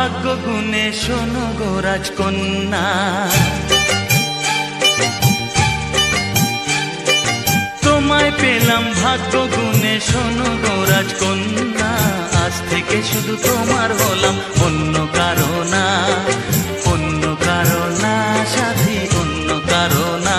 ভাগ্য গুণে শোনো গো রাজকন্যা, তোমায় পেলাম ভাগ্য গুণে শোনো গো রাজকন্যা। আজ থেকে শুধু তোমার হলাম, অন্য কারো না, অন্য কারো না সাথী, অন্য কারো না।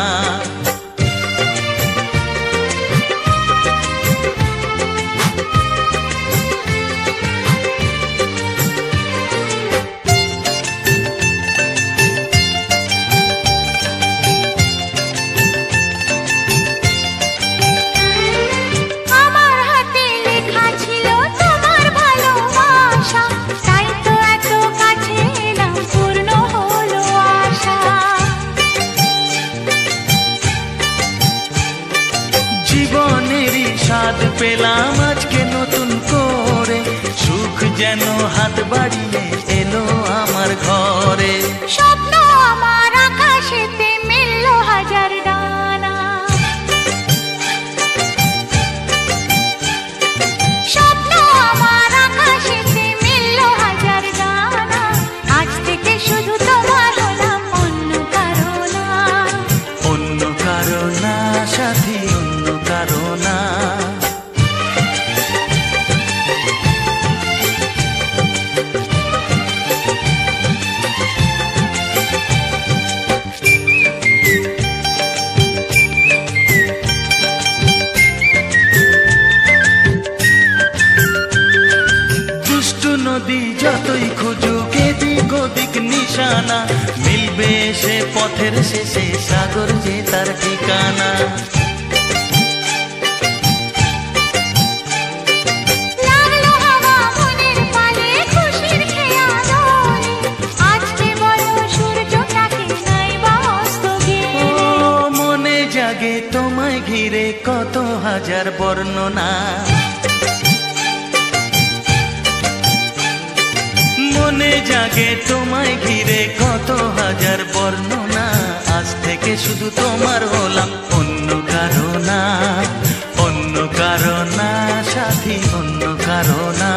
জীবনেরই স্বাদ পেলাম আজকে নতুন করে, সুখ যেন হাত বাড়িয়ে এলো আমার ঘরে। স্বপ্ন আমার আকাশেতে মিলল হাজার ডানা, স্বপ্ন আমার আকাশেতে মিলল হাজার ডানা। আজ থেকে শুধু তোমার হলাম, অন্য কারো না, অন্য কারো না সাথী, অন্য কারো না। দুষ্টু নদী যতই খুঁজুক এদিক ওদিক নিশানা, মিলবে সে পথের শেষে সাগর যে তার ঠিকানা। লাগলো হাওয়া মনের পালে খুশির খেয়া দোলে, আজকে বলো সূর্যটাকে নাই বা অস্ত গেলে। ও মনে জাগে তোমায় ঘিরে কত হাজার বর্ণনা, মনে জাগে তোমায় ঘিরে কত হাজার বর্ণনা। আজ থেকে শুধু তোমার হলাম, অন্য কারো না, অন্য কারো না সাথী, অন্য কারো না।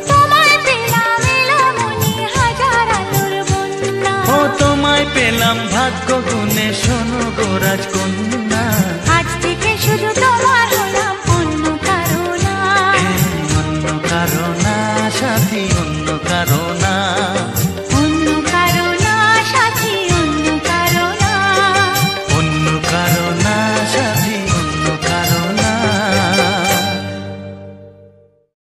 তোমায় পেলাম এলো মনে হাজার আলোর বন্যা, ও তোমায় পেলাম ভাগ্য গুণে শোনো গো রাজকন্যা।